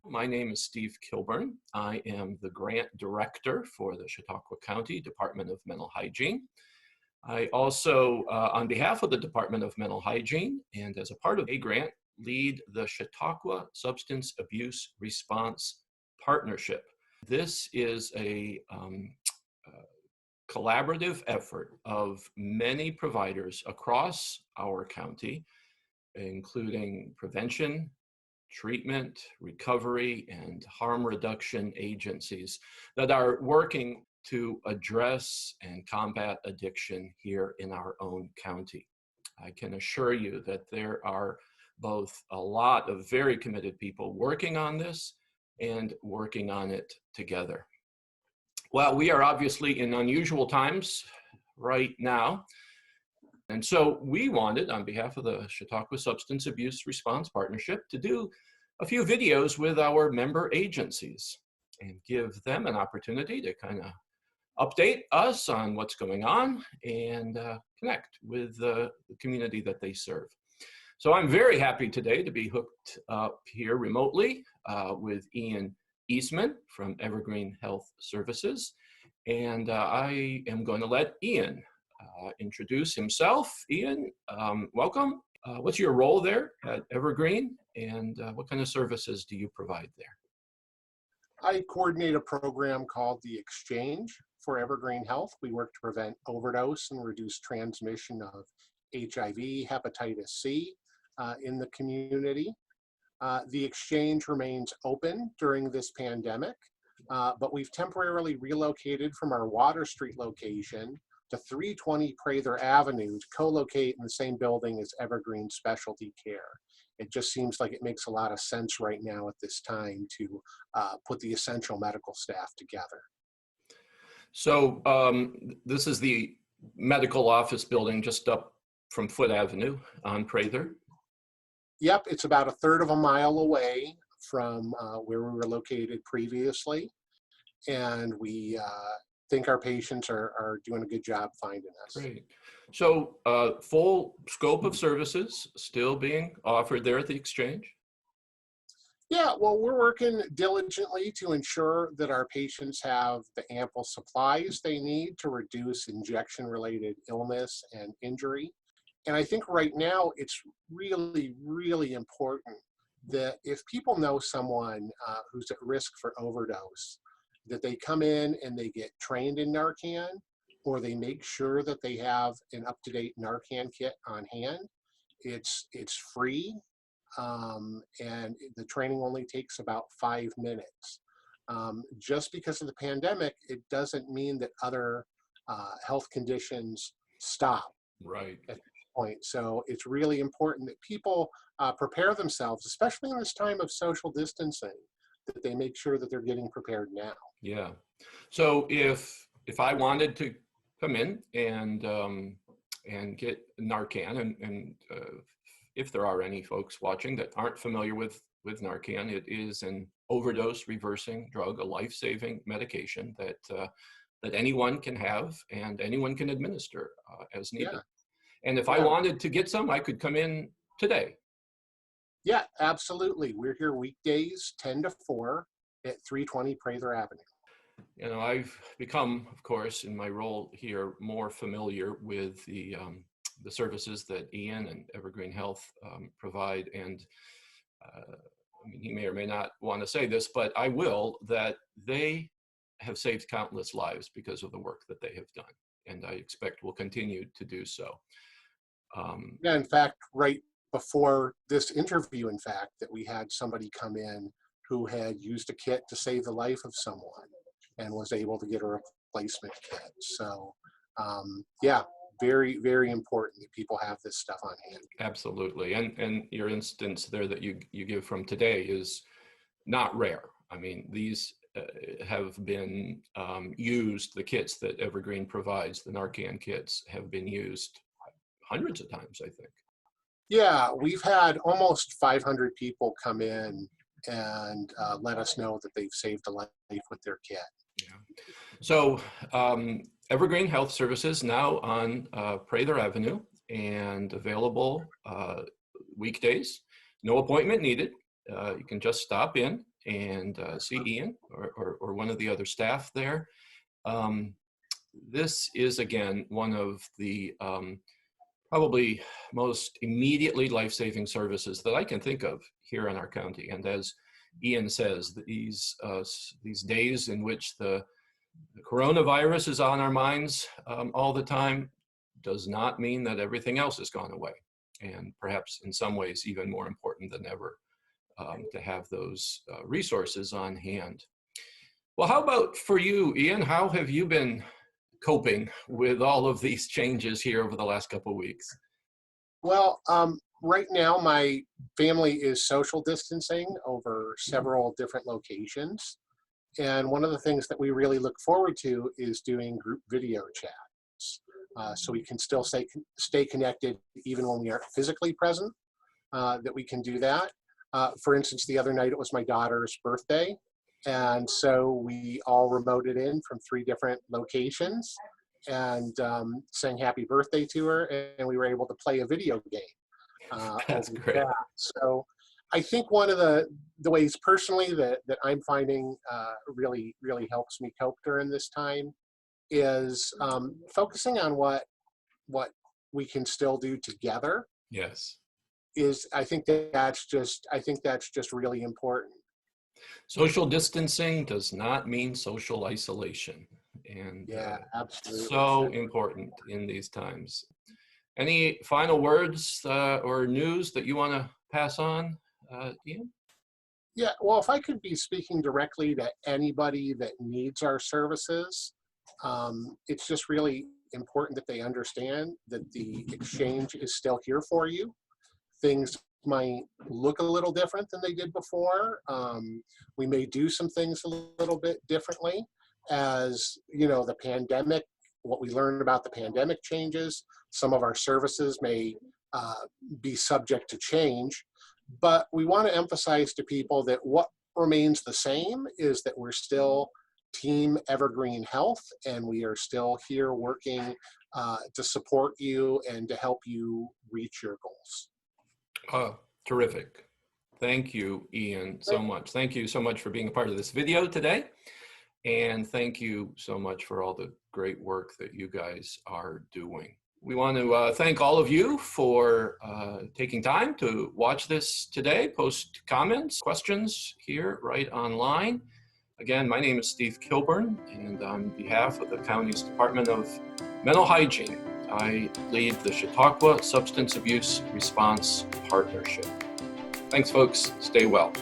My name is Steve Kilburn. I am the grant director for the Chautauqua County Department of Mental Hygiene. I also, on behalf of the Department of Mental Hygiene and as a part of a grant, lead the Chautauqua Substance Abuse Response Partnership. This is a collaborative effort of many providers across our county, including prevention, treatment, recovery, and harm reduction agencies that are working to address and combat addiction here in our own county. I can assure you that there are both a lot of very committed people working on this and working on it together. Well, we are obviously in unusual times right now. And so we wanted, on behalf of the Chautauqua Substance Abuse Response Partnership, to do a few videos with our member agencies and give them an opportunity to kind of update us on what's going on and connect with the community that they serve. So I'm very happy today to be hooked up here remotely with Eastman from Evergreen Health Services. And I am going to let Ian introduce himself. Ian, welcome. What's your role there at Evergreen, and what kind of services do you provide there? I coordinate a program called The Exchange for Evergreen Health. We work to prevent overdose and reduce transmission of HIV, hepatitis C in the community. The Exchange remains open during this pandemic, but we've temporarily relocated from our Water Street location to 320 Prather Avenue to co-locate in the same building as Evergreen Specialty Care. It just seems like it makes a lot of sense right now at this time to put the essential medical staff together. So this is the medical office building just up from Foot Avenue on Prather? Yep, it's about a third of a mile away from where we were located previously. And we think our patients are doing a good job finding us. Great. So full scope of services still being offered there at the Exchange? Yeah, well, we're working diligently to ensure that our patients have the ample supplies they need to reduce injection-related illness and injury. And I think right now it's really, really important that if people know someone who's at risk for overdose, that they come in and they get trained in Narcan, or they make sure that they have an up-to-date Narcan kit on hand. It's free, and the training only takes about 5 minutes. Just because of the pandemic, it doesn't mean that other health conditions stop. Right. At this point. So it's really important that people prepare themselves, especially in this time of social distancing, that they make sure that they're getting prepared now. Yeah. So if I wanted to come in and get Narcan, and if there are any folks watching that aren't familiar with Narcan, it is an overdose reversing drug, a life-saving medication that anyone can have and anyone can administer as needed. Yeah. And if I wanted to get some, I could come in today. Yeah, absolutely. We're here weekdays 10 to 4 at 320 Prather Avenue. You know, I've become, of course, in my role here, more familiar with the services that Ian and Evergreen Health provide. And I mean, he may or may not want to say this, but I will, that they have saved countless lives because of the work that they have done. And I expect will continue to do so. Yeah, in fact, right before this interview, in fact, that we had somebody come in who had used a kit to save the life of someone and was able to get a replacement kit. So, yeah, very, very important that people have this stuff on hand. Absolutely. And your instance there that you give from today is not rare. I mean, these have been used, the kits that Evergreen provides, the Narcan kits, have been used hundreds of times, I think. Yeah, we've had almost 500 people come in and let us know that they've saved a life with their kit. Yeah. So Evergreen Health Services now on Prather Avenue and available weekdays. No appointment needed. You can just stop in and see Ian or one of the other staff there. This is, again, one of the probably most immediately life-saving services that I can think of here in our county. And as Ian says, these days in which the coronavirus is on our minds all the time does not mean that everything else has gone away. And perhaps in some ways even more important than ever to have those resources on hand. Well, how about for you, Ian? How have you been coping with all of these changes here over the last couple of weeks? Well, right now my family is social distancing over several different locations. And one of the things that we really look forward to is doing group video chats. So we can still stay connected even when we aren't physically present, that we can do that. For instance, the other night it was my daughter's birthday. And so we all remoted in from 3 different locations and sang happy birthday to her, and we were able to play a video game. That's Over great. that. So I think one of the ways personally that I'm finding really helps me cope during this time is focusing on what we can still do together. Yes. I think that's just really important. Social distancing does not mean social isolation. And Yeah, absolutely. so important in these times. Any final words or news that you want to pass on, Ian? Yeah, well, if I could be speaking directly to anybody that needs our services, it's just really important that they understand that the exchange is still here for you. Things might look a little different than they did before. We may do some things a little bit differently as, the pandemic, what we learned about the pandemic changes. Some of our services may be subject to change, but we want to emphasize to people that what remains the same is that we're still Team Evergreen Health, and we are still here working to support you and to help you reach your goals. Oh, terrific. Thank you, Ian, so much. Thank you so much for being a part of this video today. And thank you so much for all the great work that you guys are doing. We want to thank all of you for taking time to watch this today. Post comments, questions here right online. Again, my name is Steve Kilburn, and on behalf of the county's Department of Mental Hygiene, I lead the Chautauqua Substance Abuse Response Partnership. Thanks, folks. Stay well.